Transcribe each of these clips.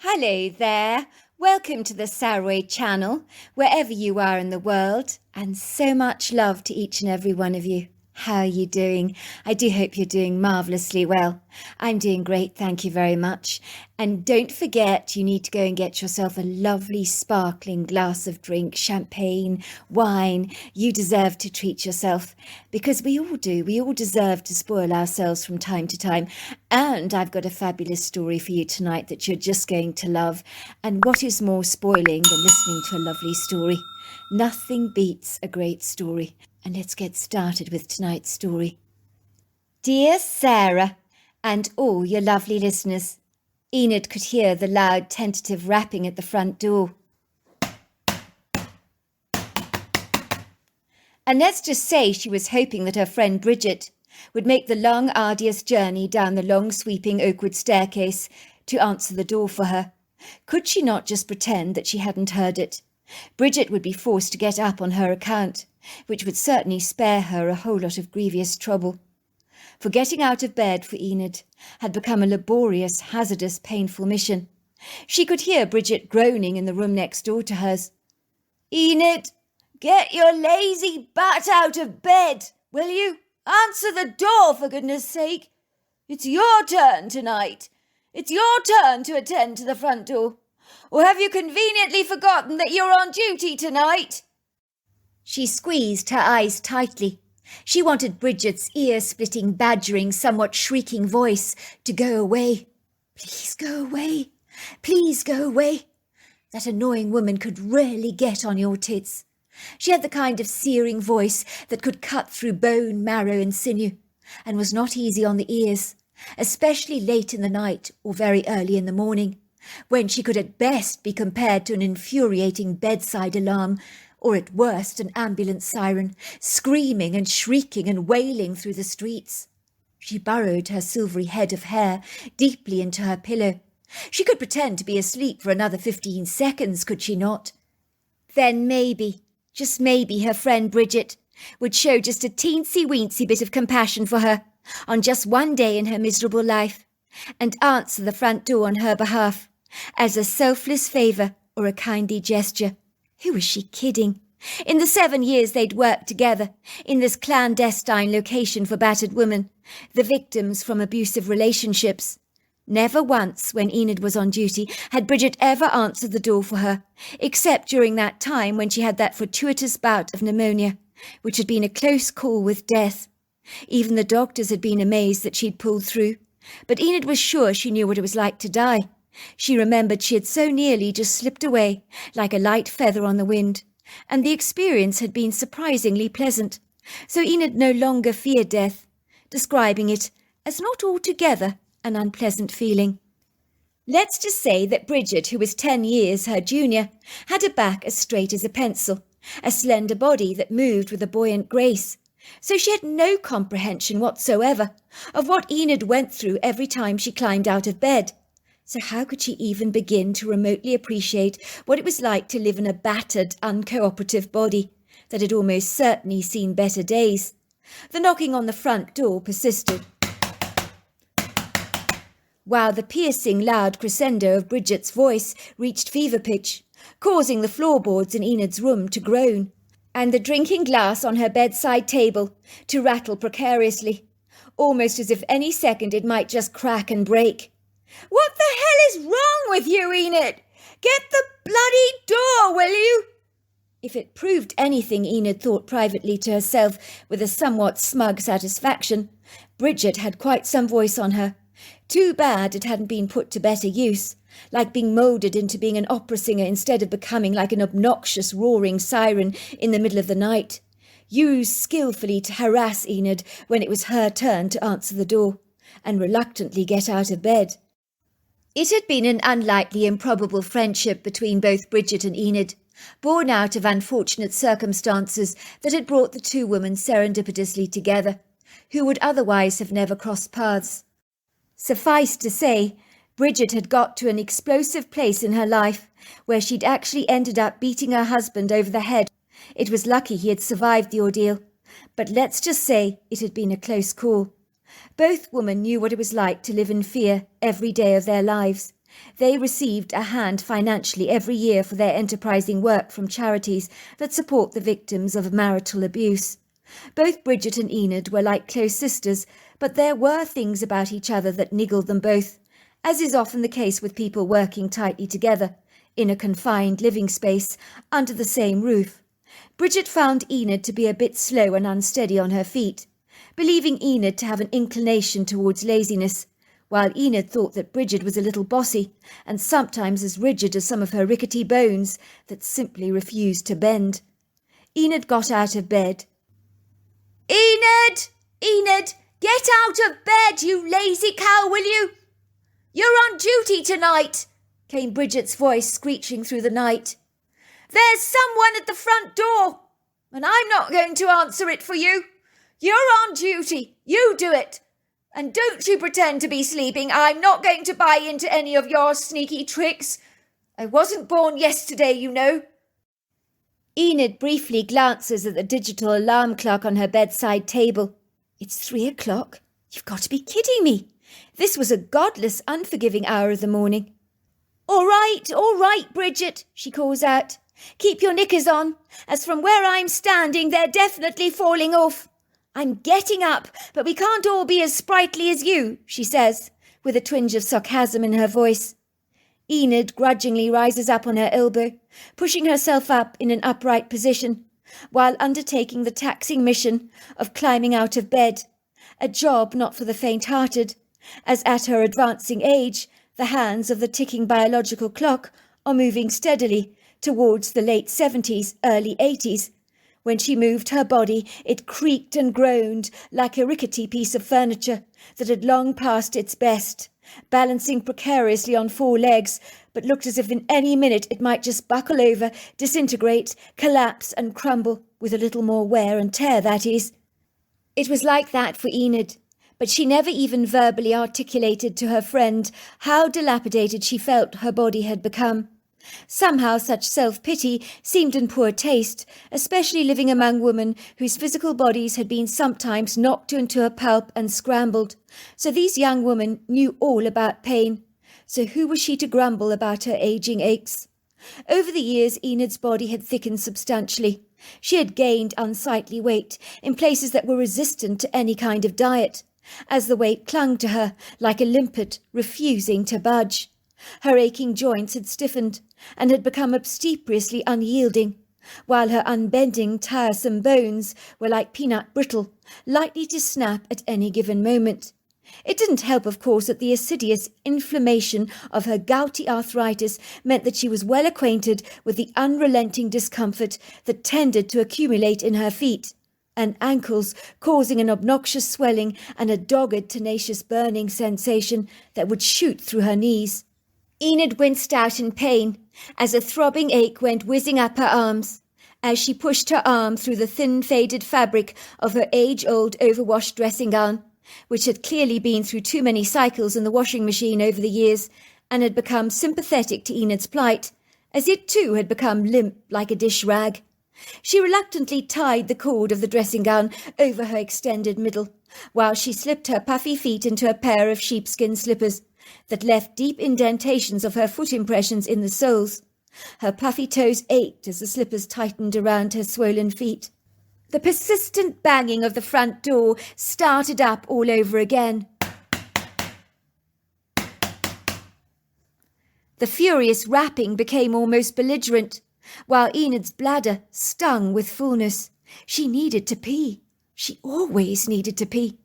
Hello there. Welcome to the Saroy channel, wherever you are in the world, and so much love to each and every one of you. How are you doing? I do hope you're doing marvellously well. I'm doing great, thank you very much. And don't forget, you need to go and get yourself a lovely sparkling glass of drink, champagne, wine. You deserve to treat yourself, because we all do. We all deserve to spoil ourselves from time to time. And I've got a fabulous story for you tonight that you're just going to love. And what is more spoiling than listening to a lovely story? Nothing beats a great story. And let's get started with tonight's story. Dear Sarah, and all your lovely listeners, Enid could hear the loud, tentative rapping at the front door. And let's just say she was hoping that her friend Bridget would make the long, arduous journey down the long, sweeping oakwood staircase to answer the door for her. Could she not just pretend that she hadn't heard it? Bridget would be forced to get up on her account, which would certainly spare her a whole lot of grievous trouble. For getting out of bed for Enid had become a laborious, hazardous, painful mission. She could hear Bridget groaning in the room next door to hers. "Enid, get your lazy butt out of bed, will you? Answer the door, for goodness sake. It's your turn tonight. It's your turn to attend to the front door. Or have you conveniently forgotten that you're on duty tonight?" She squeezed her eyes tightly. She wanted Bridget's ear-splitting, badgering, somewhat shrieking voice to go away. Please go away. Please go away. That annoying woman could really get on your tits. She had the kind of searing voice that could cut through bone, marrow and sinew, and was not easy on the ears, especially late in the night or very early in the morning, when she could at best be compared to an infuriating bedside alarm, or at worst an ambulance siren, screaming and shrieking and wailing through the streets. She burrowed her silvery head of hair deeply into her pillow. She could pretend to be asleep for another 15 seconds, could she not? Then maybe, just maybe, her friend Bridget would show just a teensy-weensy bit of compassion for her on just one day in her miserable life, and answer the front door on her behalf, as a selfless favour or a kindly gesture. Who was she kidding? In the 7 years they'd worked together, in this clandestine location for battered women, the victims from abusive relationships, never once, when Enid was on duty, had Bridget ever answered the door for her, except during that time when she had that fortuitous bout of pneumonia, which had been a close call with death. Even the doctors had been amazed that she'd pulled through, but Enid was sure she knew what it was like to die. She remembered she had so nearly just slipped away, like a light feather on the wind, and the experience had been surprisingly pleasant, so Enid no longer feared death, describing it as not altogether an unpleasant feeling. Let's just say that Bridget, who was 10 years her junior, had a back as straight as a pencil, a slender body that moved with a buoyant grace, so she had no comprehension whatsoever of what Enid went through every time she climbed out of bed. So how could she even begin to remotely appreciate what it was like to live in a battered, uncooperative body that had almost certainly seen better days? The knocking on the front door persisted, while the piercing, loud crescendo of Bridget's voice reached fever pitch, causing the floorboards in Enid's room to groan, and the drinking glass on her bedside table to rattle precariously, almost as if any second it might just crack and break. "What the hell is wrong with you, Enid? Get the bloody door, will you?" If it proved anything, Enid thought privately to herself with a somewhat smug satisfaction, Bridget had quite some voice on her. Too bad it hadn't been put to better use, like being moulded into being an opera singer instead of becoming like an obnoxious roaring siren in the middle of the night, used skillfully to harass Enid when it was her turn to answer the door, and reluctantly get out of bed. It had been an unlikely, improbable friendship between both Bridget and Enid, born out of unfortunate circumstances that had brought the two women serendipitously together, who would otherwise have never crossed paths. Suffice to say, Bridget had got to an explosive place in her life where she'd actually ended up beating her husband over the head. It was lucky he had survived the ordeal, but let's just say it had been a close call. Both women knew what it was like to live in fear every day of their lives, They received a hand financially every year for their enterprising work from charities that support the victims of marital abuse. Both Bridget and Enid were like close sisters, but there were things about each other that niggled them both, as is often the case with people working tightly together, in a confined living space, under the same roof. Bridget found Enid to be a bit slow and unsteady on her feet, believing Enid to have an inclination towards laziness, while Enid thought that Bridget was a little bossy and sometimes as rigid as some of her rickety bones that simply refused to bend. Enid got out of bed. "Enid! Enid! Get out of bed, you lazy cow, will you? You're on duty tonight," came Bridget's voice screeching through the night. "There's someone at the front door, and I'm not going to answer it for you. You're on duty. You do it. And don't you pretend to be sleeping. I'm not going to buy into any of your sneaky tricks. I wasn't born yesterday, you know." Enid briefly glances at the digital alarm clock on her bedside table. It's 3 o'clock. You've got to be kidding me. This was a godless, unforgiving hour of the morning. All right, Bridget," she calls out. "Keep your knickers on, as from where I'm standing they're definitely falling off. I'm getting up, but we can't all be as sprightly as you," she says, with a twinge of sarcasm in her voice. Enid grudgingly rises up on her elbow, pushing herself up in an upright position, while undertaking the taxing mission of climbing out of bed, a job not for the faint-hearted, as at her advancing age, the hands of the ticking biological clock are moving steadily towards the late 70s, early 80s. When she moved her body, it creaked and groaned like a rickety piece of furniture that had long passed its best, balancing precariously on 4 legs, but looked as if in any minute it might just buckle over, disintegrate, collapse and crumble, with a little more wear and tear, that is. It was like that for Enid, but she never even verbally articulated to her friend how dilapidated she felt her body had become. Somehow such self-pity seemed in poor taste, especially living among women whose physical bodies had been sometimes knocked into a pulp and scrambled. So these young women knew all about pain. So who was she to grumble about her ageing aches? Over the years, Enid's body had thickened substantially. She had gained unsightly weight in places that were resistant to any kind of diet, as the weight clung to her like a limpet, refusing to budge. Her aching joints had stiffened and had become obstreperously unyielding, while her unbending, tiresome bones were like peanut brittle, likely to snap at any given moment. It didn't help, of course, that the assiduous inflammation of her gouty arthritis meant that she was well acquainted with the unrelenting discomfort that tended to accumulate in her feet and ankles, causing an obnoxious swelling and a dogged, tenacious burning sensation that would shoot through her knees. Enid winced out in pain as a throbbing ache went whizzing up her arms, as she pushed her arm through the thin faded fabric of her age-old overwashed dressing gown, which had clearly been through too many cycles in the washing machine over the years and had become sympathetic to Enid's plight, as it too had become limp like a dish rag. She reluctantly tied the cord of the dressing gown over her extended middle, while she slipped her puffy feet into a pair of sheepskin slippers that left deep indentations of her foot impressions in the soles. Her puffy toes ached as the slippers tightened around her swollen feet. The persistent banging of the front door started up all over again. The furious rapping became almost belligerent, while Enid's bladder stung with fullness. She needed to pee. She always needed to pee.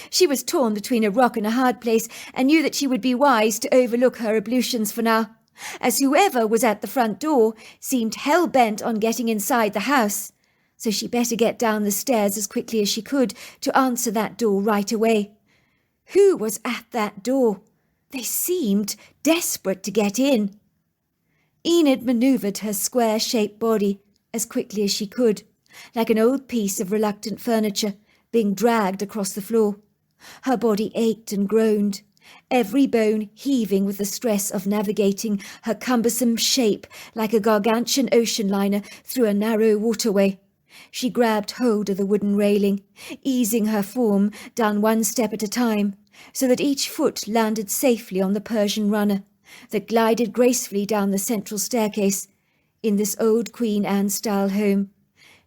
She was torn between a rock and a hard place and knew that she would be wise to overlook her ablutions for now, as whoever was at the front door seemed hell-bent on getting inside the house. So she better get down the stairs as quickly as she could to answer that door right away. Who was at that door? They seemed desperate to get in. Enid manoeuvred her square-shaped body as quickly as she could, like an old piece of reluctant furniture being dragged across the floor. Her body ached and groaned, every bone heaving with the stress of navigating her cumbersome shape like a gargantuan ocean liner through a narrow waterway. She grabbed hold of the wooden railing, easing her form down one step at a time, so that each foot landed safely on the Persian runner, that glided gracefully down the central staircase in this old Queen Anne-style home.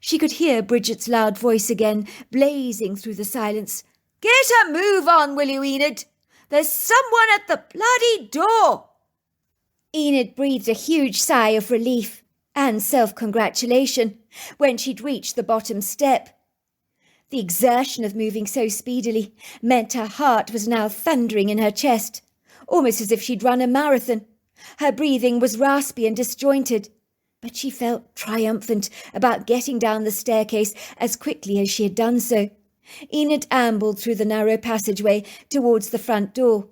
She could hear Bridget's loud voice again, blazing through the silence. "Get a move on, will you, Enid? There's someone at the bloody door!" Enid breathed a huge sigh of relief and self-congratulation when she'd reached the bottom step. The exertion of moving so speedily meant her heart was now thundering in her chest, almost as if she'd run a marathon. Her breathing was raspy and disjointed, but she felt triumphant about getting down the staircase as quickly as she had done so. Enid ambled through the narrow passageway towards the front door,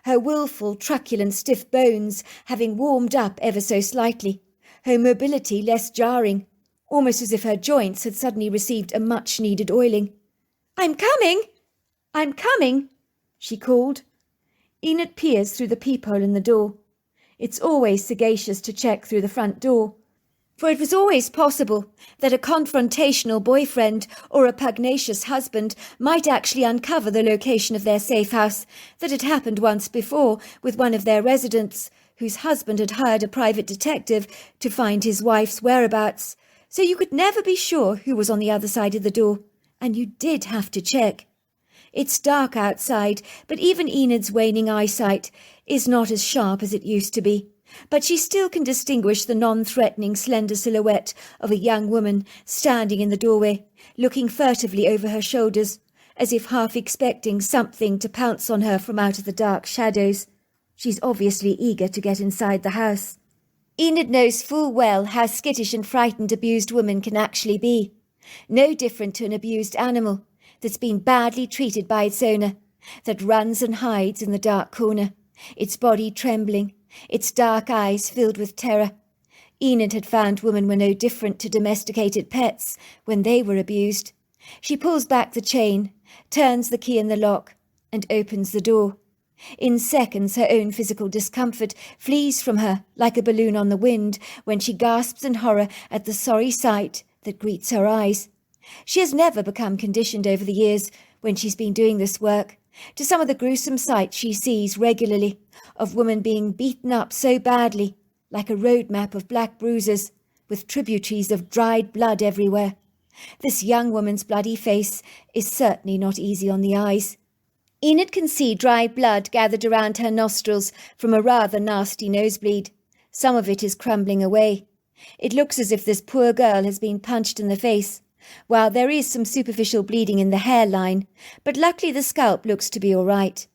her willful, truculent, stiff bones having warmed up ever so slightly, her mobility less jarring, almost as if her joints had suddenly received a much-needed oiling. "I'm coming! I'm coming!" she called. Enid peers through the peephole in the door. It's always sagacious to check through the front door, for it was always possible that a confrontational boyfriend or a pugnacious husband might actually uncover the location of their safe house that had happened once before with one of their residents, whose husband had hired a private detective to find his wife's whereabouts. So you could never be sure who was on the other side of the door, and you did have to check. It's dark outside, but even Enid's waning eyesight is not as sharp as it used to be. But she still can distinguish the non-threatening slender silhouette of a young woman standing in the doorway, looking furtively over her shoulders, as if half expecting something to pounce on her from out of the dark shadows. She's obviously eager to get inside the house. Enid knows full well how skittish and frightened abused women can actually be. No different to an abused animal that's been badly treated by its owner, that runs and hides in the dark corner, its body trembling, its dark eyes filled with terror. Enid had found women were no different to domesticated pets when they were abused. She pulls back the chain, turns the key in the lock, and opens the door. In seconds, her own physical discomfort flees from her like a balloon on the wind when she gasps in horror at the sorry sight that greets her eyes. She has never become conditioned over the years, when she's been doing this work, to some of the gruesome sights she sees regularly, of women being beaten up so badly, like a road map of black bruises, with tributaries of dried blood everywhere. This young woman's bloody face is certainly not easy on the eyes. Enid can see dry blood gathered around her nostrils from a rather nasty nosebleed. Some of it is crumbling away. It looks as if this poor girl has been punched in the face, while there is some superficial bleeding in the hairline, but luckily the scalp looks to be all right.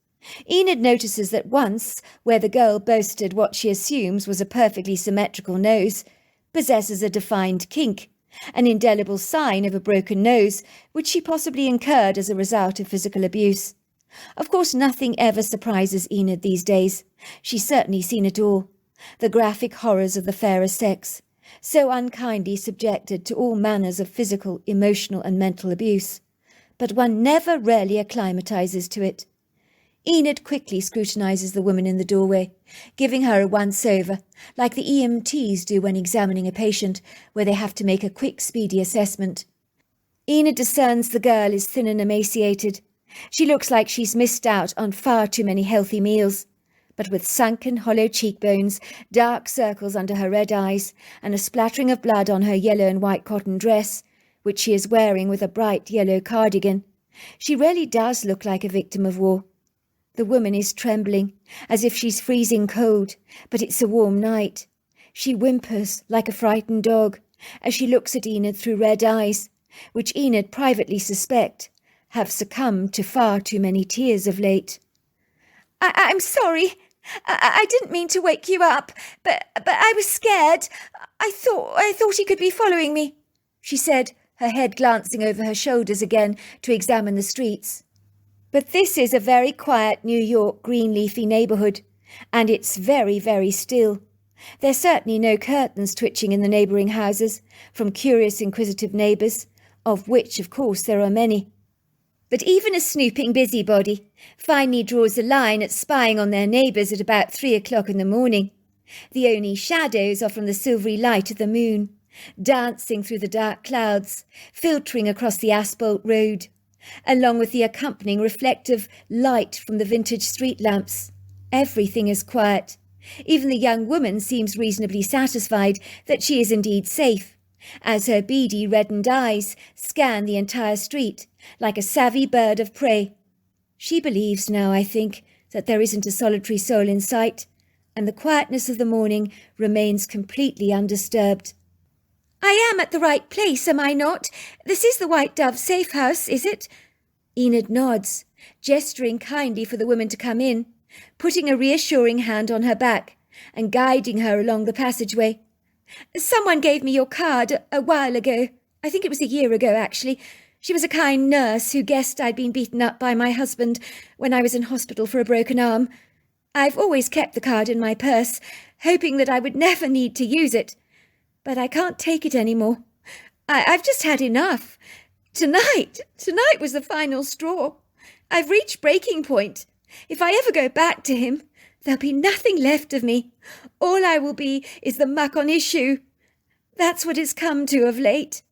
Enid notices that once, where the girl boasted what she assumes was a perfectly symmetrical nose, possesses a defined kink, an indelible sign of a broken nose, which she possibly incurred as a result of physical abuse. Of course, nothing ever surprises Enid these days. She's certainly seen it all. The graphic horrors of the fairer sex, so unkindly subjected to all manners of physical, emotional and mental abuse. But one never really acclimatizes to it. Enid quickly scrutinizes the woman in the doorway, giving her a once-over, like the EMTs do when examining a patient, where they have to make a quick, speedy assessment. Enid discerns the girl is thin and emaciated. She looks like she's missed out on far too many healthy meals, but with sunken, hollow cheekbones, dark circles under her red eyes, and a splattering of blood on her yellow and white cotton dress, which she is wearing with a bright yellow cardigan. She really does look like a victim of war. The woman is trembling, as if she's freezing cold, but it's a warm night. She whimpers like a frightened dog, as she looks at Enid through red eyes, which Enid privately suspect have succumbed to far too many tears of late. I'm sorry. I didn't mean to wake you up, but I was scared. I thought he could be following me, she said, her head glancing over her shoulders again to examine the streets. But this is a very quiet New York green leafy neighbourhood, and it's very, very still. There's certainly no curtains twitching in the neighbouring houses from curious inquisitive neighbours, of which, of course, there are many. But even a snooping busybody finally draws a line at spying on their neighbours at about 3 o'clock in the morning. The only shadows are from the silvery light of the moon, dancing through the dark clouds, filtering across the asphalt road, along with the accompanying reflective light from the vintage street lamps. Everything is quiet, Even the young woman seems reasonably satisfied that she is indeed safe, as her beady reddened eyes scan the entire street like a savvy bird of prey. She believes now, I think, that there isn't a solitary soul in sight, and the quietness of the morning remains completely undisturbed. "I am at the right place, am I not? This is the White Dove safe house, is it?" Enid nods, gesturing kindly for the woman to come in, putting a reassuring hand on her back and guiding her along the passageway. "Someone gave me your card a while ago. I think it was a year ago, actually. She was a kind nurse who guessed I'd been beaten up by my husband when I was in hospital for a broken arm. I've always kept the card in my purse, hoping that I would never need to use it. But I can't take it anymore. I've just had enough. Tonight was the final straw. I've reached breaking point. If I ever go back to him, there'll be nothing left of me. All I will be is the muck on his shoe. That's what it's come to of late."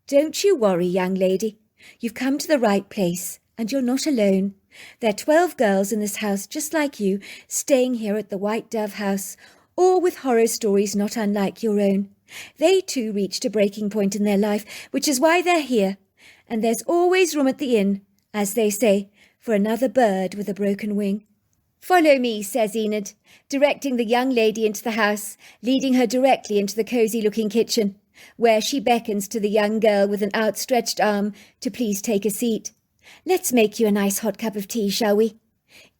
"Don't you worry, young lady. You've come to the right place, and you're not alone. There are 12 girls in this house just like you, staying here at the White Dove house, all with horror stories not unlike your own. They too reached a breaking point in their life, which is why they're here. And there's always room at the inn, as they say, for another bird with a broken wing." "Follow me," says Enid, directing the young lady into the house, leading her directly into the cosy-looking kitchen, where she beckons to the young girl with an outstretched arm to please take a seat. "Let's make you a nice hot cup of tea, shall we?"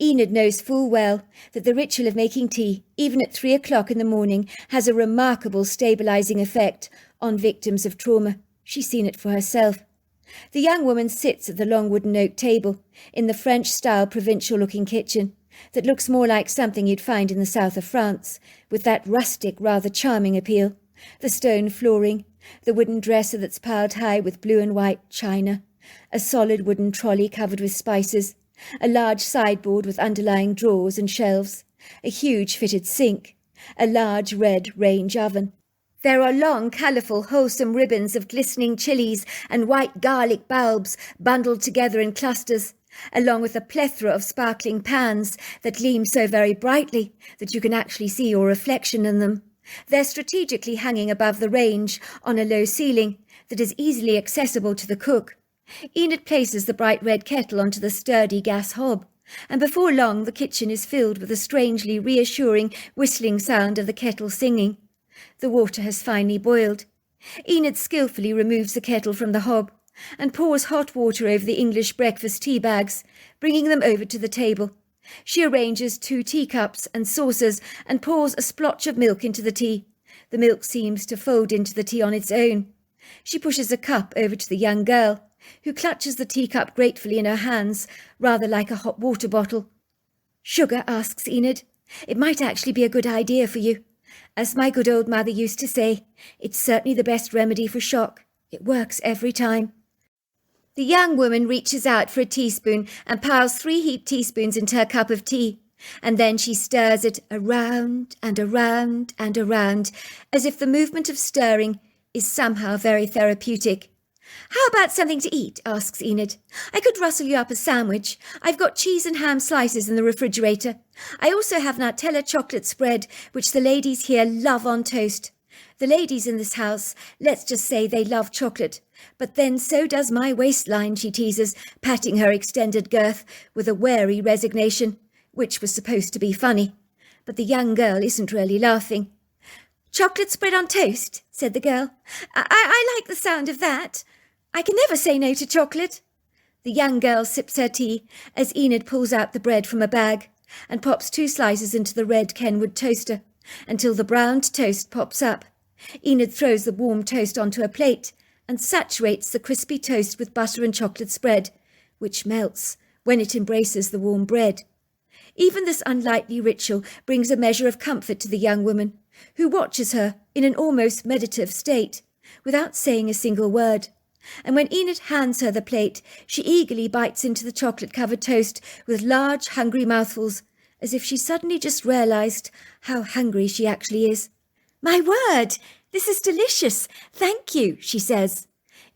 Enid knows full well that the ritual of making tea, even at 3 o'clock in the morning, has a remarkable stabilising effect on victims of trauma. She's seen it for herself. The young woman sits at the long wooden oak table in the French-style provincial-looking kitchen that looks more like something you'd find in the south of France, with that rustic, rather charming appeal. The stone flooring, the wooden dresser that's piled high with blue and white china, a solid wooden trolley covered with spices, a large sideboard with underlying drawers and shelves, a huge fitted sink, a large red range oven. There are long, colourful, wholesome ribbons of glistening chilies and white garlic bulbs bundled together in clusters, along with a plethora of sparkling pans that gleam so very brightly that you can actually see your reflection in them. They're strategically hanging above the range on a low ceiling that is easily accessible to the cook. Enid places the bright red kettle onto the sturdy gas hob, and before long the kitchen is filled with a strangely reassuring whistling sound of the kettle singing. The water has finally boiled. Enid skillfully removes the kettle from the hob and pours hot water over the English breakfast tea bags, bringing them over to the table. She arranges 2 teacups and saucers and pours a splotch of milk into the tea. The milk seems to fold into the tea on its own. She pushes a cup over to the young girl, who clutches the teacup gratefully in her hands, rather like a hot water bottle. "Sugar?" asks Enid. "It might actually be a good idea for you. As my good old mother used to say, it's certainly the best remedy for shock. It works every time." The young woman reaches out for a teaspoon and piles 3 heaped teaspoons into her cup of tea, and then she stirs it around and around and around, as if the movement of stirring is somehow very therapeutic. "How about something to eat?" asks Enid. "I could rustle you up a sandwich. I've got cheese and ham slices in the refrigerator. I also have Nutella chocolate spread, which the ladies here love on toast. The ladies in this house, let's just say they love chocolate. But then so does my waistline," she teases, patting her extended girth with a wary resignation, which was supposed to be funny. But the young girl isn't really laughing. "Chocolate spread on toast," said the girl. I like the sound of that. I can never say no to chocolate." The young girl sips her tea as Enid pulls out the bread from a bag and pops 2 slices into the red Kenwood toaster until the browned toast pops up. Enid throws the warm toast onto a plate and saturates the crispy toast with butter and chocolate spread, which melts when it embraces the warm bread. Even this unlikely ritual brings a measure of comfort to the young woman, who watches her in an almost meditative state, without saying a single word. And when Enid hands her the plate, she eagerly bites into the chocolate-covered toast with large, hungry mouthfuls, as if she suddenly just realised how hungry she actually is. "My word, this is delicious. Thank you," she says.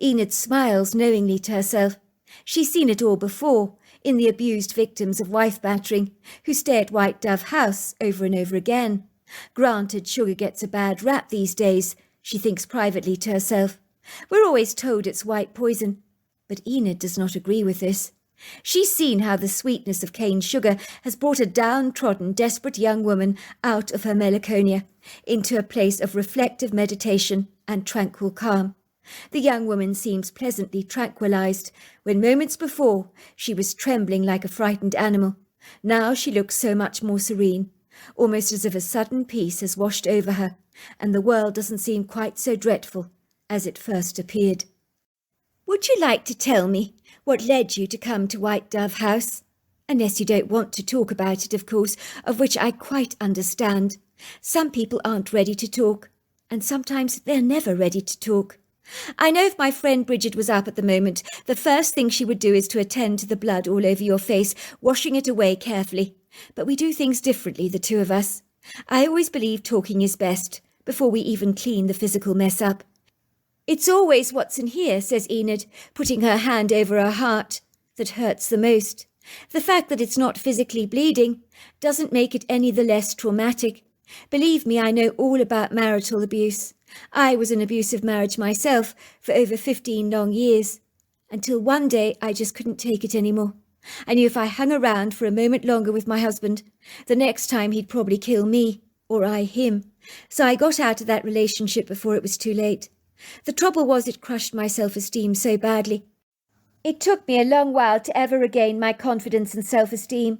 Enid smiles knowingly to herself. She's seen it all before, in the abused victims of wife battering who stay at White Dove House over and over again. Granted, sugar gets a bad rap these days, she thinks privately to herself. We're always told it's white poison. But Enid does not agree with this. She's seen how the sweetness of cane sugar has brought a downtrodden, desperate young woman out of her melancholia into a place of reflective meditation and tranquil calm. The young woman seems pleasantly tranquilized when moments before she was trembling like a frightened animal. Now she looks so much more serene, almost as if a sudden peace has washed over her, and the world doesn't seem quite so dreadful as it first appeared. Would you like to tell me what led you to come to White Dove House? Unless you don't want to talk about it, of course, of which I quite understand. Some people aren't ready to talk, and sometimes they're never ready to talk. I know if my friend Bridget was up at the moment, the first thing she would do is to attend to the blood all over your face, washing it away carefully. But we do things differently, the two of us. I always believe talking is best, before we even clean the physical mess up. It's always what's in here, says Enid, putting her hand over her heart, that hurts the most. The fact that it's not physically bleeding doesn't make it any the less traumatic. Believe me, I know all about marital abuse. I was in an abusive marriage myself for over 15 long years, until one day I just couldn't take it anymore. I knew if I hung around for a moment longer with my husband, the next time he'd probably kill me, or I him. So I got out of that relationship before it was too late. The trouble was it crushed my self-esteem so badly. It took me a long while to ever regain my confidence and self-esteem.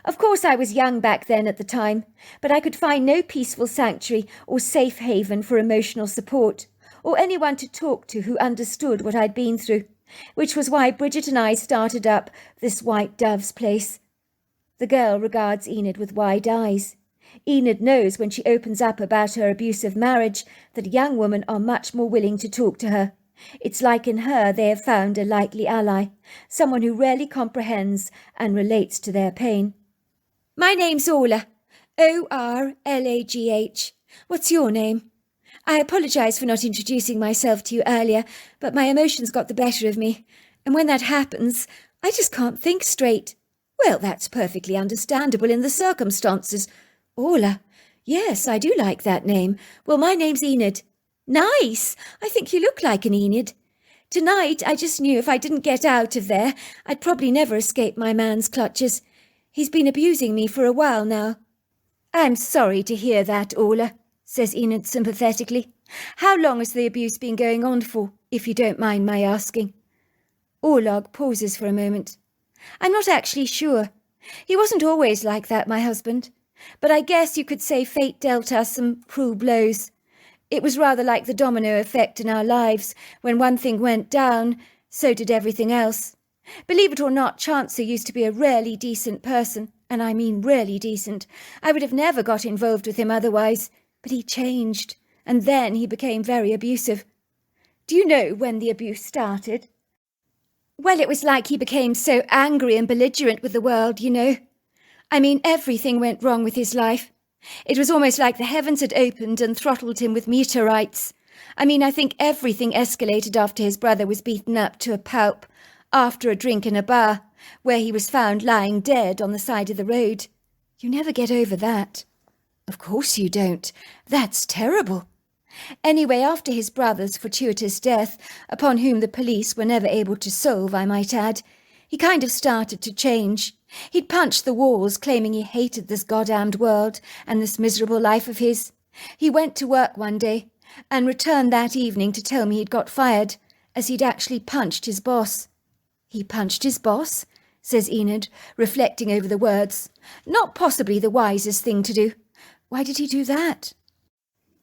Of course I was young back then at the time, but I could find no peaceful sanctuary or safe haven for emotional support, or anyone to talk to who understood what I'd been through, which was why Bridget and I started up this White Dove's place. The girl regards Enid with wide eyes. Enid knows when she opens up about her abusive marriage that young women are much more willing to talk to her. It's like in her they have found a likely ally, someone who rarely comprehends and relates to their pain. My name's Orla, O-R-L-A-G-H. What's your name? I apologise for not introducing myself to you earlier, but my emotions got the better of me, and when that happens, I just can't think straight. Well, that's perfectly understandable in the circumstances. Orla, yes, I do like that name. Well, my name's Enid. Nice! I think you look like an Enid. Tonight, I just knew if I didn't get out of there, I'd probably never escape my man's clutches. He's been abusing me for a while now. I'm sorry to hear that, Orla, says Enid sympathetically. How long has the abuse been going on for, if you don't mind my asking? Orlog pauses for a moment. I'm not actually sure. He wasn't always like that, my husband. But I guess you could say fate dealt us some cruel blows. It was rather like the domino effect in our lives. When one thing went down, so did everything else. Believe it or not, Chancer used to be a really decent person, and I mean really decent. I would have never got involved with him otherwise, but he changed, and then he became very abusive. Do you know when the abuse started? Well, it was like he became so angry and belligerent with the world, you know. I mean, everything went wrong with his life. It was almost like the heavens had opened and throttled him with meteorites. I mean, I think everything escalated after his brother was beaten up to a pulp, after a drink in a bar, where he was found lying dead on the side of the road. You never get over that. Of course you don't. That's terrible. Anyway, after his brother's fortuitous death, upon whom the police were never able to solve, I might add, he kind of started to change. He'd punched the walls, claiming he hated this goddamned world and this miserable life of his. He went to work one day and returned that evening to tell me he'd got fired, as he'd actually punched his boss. He punched his boss, says Enid, reflecting over the words. Not possibly the wisest thing to do. Why did he do that?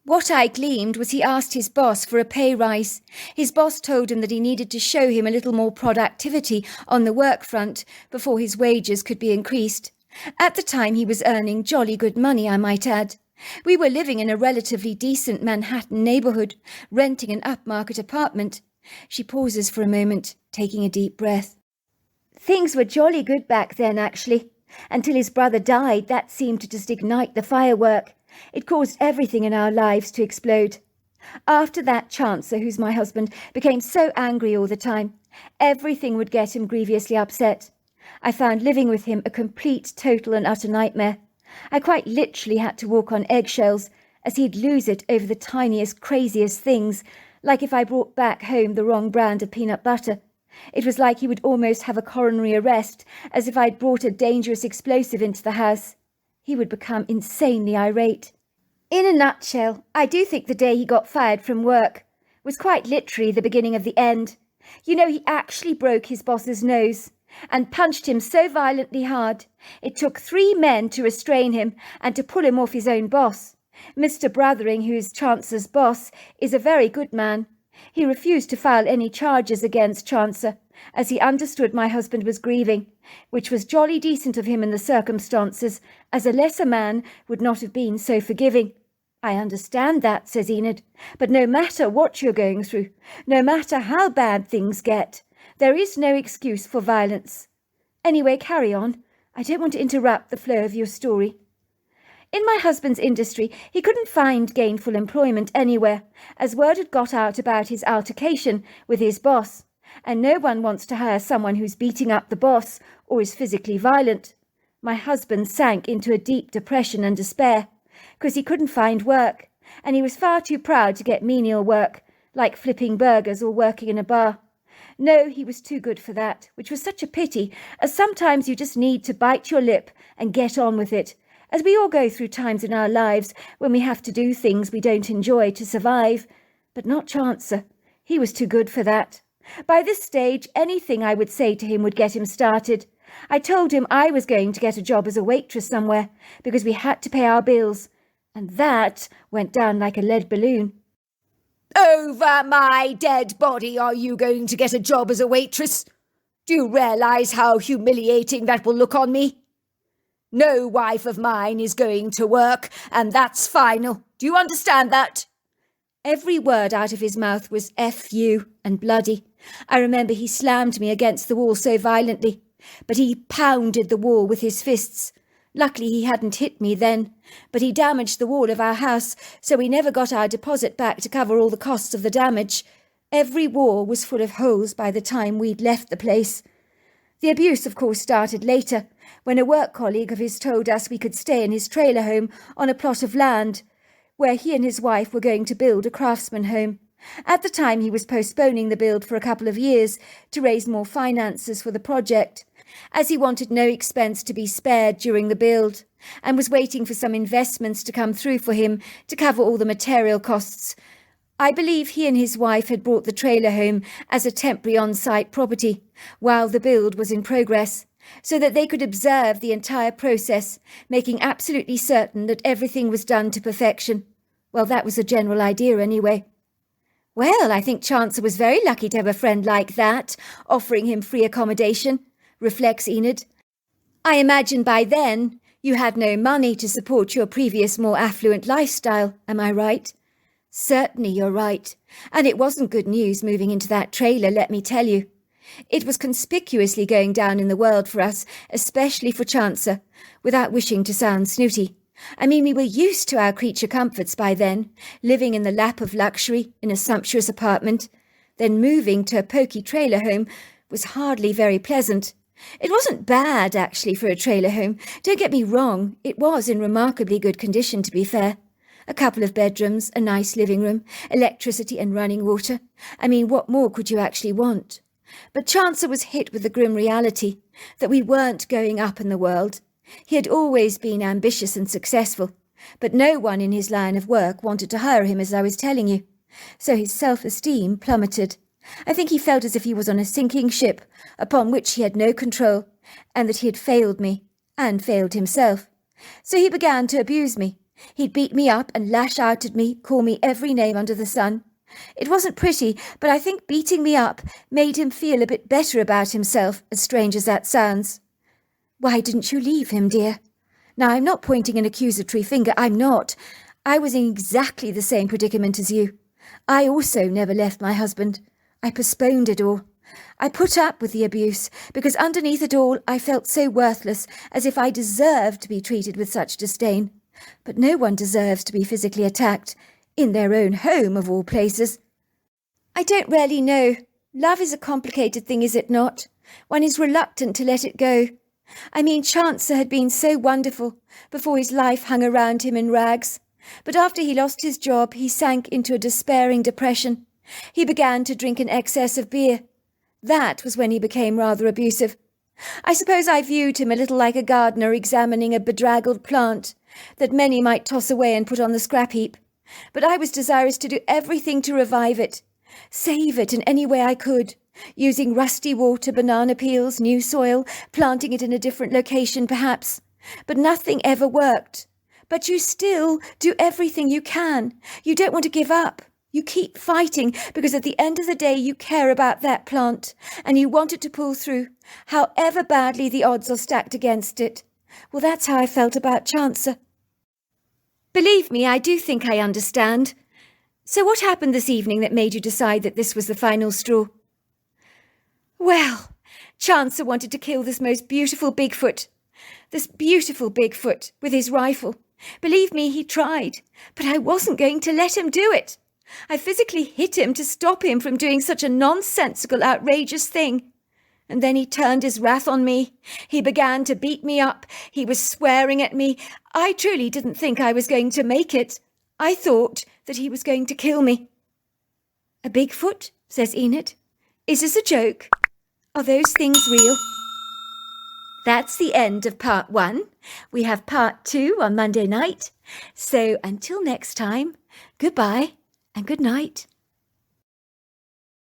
What I gleaned was he asked his boss for a pay rise. His boss told him that he needed to show him a little more productivity on the work front before his wages could be increased. At the time he was earning jolly good money, I might add. We were living in a relatively decent Manhattan neighbourhood, renting an upmarket apartment. She pauses for a moment, taking a deep breath. Things were jolly good back then, actually. Until his brother died, that seemed to just ignite the firework. It caused everything in our lives to explode. After that, Chancer, who's my husband, became so angry all the time. Everything would get him grievously upset. I found living with him a complete, total and utter nightmare. I quite literally had to walk on eggshells, as he'd lose it over the tiniest, craziest things, like if I brought back home the wrong brand of peanut butter. It was like he would almost have a coronary arrest, as if I'd brought a dangerous explosive into the house. He would become insanely irate. In a nutshell, I do think the day he got fired from work was quite literally the beginning of the end. You know, he actually broke his boss's nose and punched him so violently hard. It took 3 men to restrain him and to pull him off his own boss. Mr. Brothering, who is Chance's boss, is a very good man. He refused to file any charges against Chancer, as he understood my husband was grieving, which was jolly decent of him in the circumstances, as a lesser man would not have been so forgiving. I understand that, says Enid, but no matter what you're going through, no matter how bad things get, there is no excuse for violence. Anyway, carry on. I don't want to interrupt the flow of your story. In my husband's industry, he couldn't find gainful employment anywhere, as word had got out about his altercation with his boss, and no one wants to hire someone who's beating up the boss or is physically violent. My husband sank into a deep depression and despair, because he couldn't find work, and he was far too proud to get menial work, like flipping burgers or working in a bar. No, he was too good for that, which was such a pity, as sometimes you just need to bite your lip and get on with it, as we all go through times in our lives when we have to do things we don't enjoy to survive. But not Chancer. He was too good for that. By this stage, anything I would say to him would get him started. I told him I was going to get a job as a waitress somewhere, because we had to pay our bills, and that went down like a lead balloon. Over my dead body are you going to get a job as a waitress? Do you realise how humiliating that will look on me? No wife of mine is going to work, and that's final. Do you understand that? Every word out of his mouth was F you and bloody. I remember he slammed me against the wall so violently, but he pounded the wall with his fists. Luckily he hadn't hit me then, but he damaged the wall of our house, so we never got our deposit back to cover all the costs of the damage. Every wall was full of holes by the time we'd left the place. The abuse, of course, started later, when a work colleague of his told us we could stay in his trailer home on a plot of land, where he and his wife were going to build a craftsman home. At the time he was postponing the build for a couple of years to raise more finances for the project, as he wanted no expense to be spared during the build, and was waiting for some investments to come through for him to cover all the material costs. I believe he and his wife had bought the trailer home as a temporary on-site property while the build was in progress, so that they could observe the entire process, making absolutely certain that everything was done to perfection. Well, that was the general idea anyway. Well, I think Chancer was very lucky to have a friend like that, offering him free accommodation, reflects Enid. I imagine by then you had no money to support your previous more affluent lifestyle, am I right? Certainly you're right, and it wasn't good news moving into that trailer, let me tell you. It was conspicuously going down in the world for us, especially for Chancer, without wishing to sound snooty. I mean, we were used to our creature comforts by then, living in the lap of luxury in a sumptuous apartment. Then moving to a poky trailer home was hardly very pleasant. It wasn't bad, actually, for a trailer home. Don't get me wrong, it was in remarkably good condition, to be fair. A couple of bedrooms, a nice living room, electricity and running water. I mean, what more could you actually want? But Chancer was hit with the grim reality that we weren't going up in the world. He had always been ambitious and successful, but no one in his line of work wanted to hire him, as I was telling you. So his self-esteem plummeted. I think he felt as if he was on a sinking ship, upon which he had no control, and that he had failed me, and failed himself. So he began to abuse me. He'd beat me up and lash out at me, call me every name under the sun. It wasn't pretty, but I think beating me up made him feel a bit better about himself, as strange as that sounds. Why didn't you leave him, dear? Now, I'm not pointing an accusatory finger, I'm not. I was in exactly the same predicament as you. I also never left my husband. I postponed it all. I put up with the abuse, because underneath it all I felt so worthless, as if I deserved to be treated with such disdain. But no one deserves to be physically attacked, in their own home of all places. I don't really know. Love is a complicated thing, is it not? One is reluctant to let it go. I mean, Chancer had been so wonderful before his life hung around him in rags. But after he lost his job, he sank into a despairing depression. He began to drink an excess of beer. That was when he became rather abusive. I suppose I viewed him a little like a gardener examining a bedraggled plant that many might toss away and put on the scrap heap. But I was desirous to do everything to revive it, save it in any way I could, using rusty water, banana peels, new soil, planting it in a different location perhaps. But nothing ever worked. But you still do everything you can. You don't want to give up. You keep fighting because at the end of the day you care about that plant and you want it to pull through, however badly the odds are stacked against it. Well, that's how I felt about Chancer. Believe me, I do think I understand. So what happened this evening that made you decide that this was the final straw? Well, Chancer wanted to kill this most beautiful Bigfoot. This beautiful Bigfoot with his rifle. Believe me, he tried, but I wasn't going to let him do it. I physically hit him to stop him from doing such a nonsensical, outrageous thing. And then he turned his wrath on me. He began to beat me up. He was swearing at me. I truly didn't think I was going to make it. I thought that he was going to kill me. A Bigfoot? Says Enid. Is this a joke? Are those things real? That's the end of part 1. We have part 2 on Monday night. So until next time, goodbye and good night.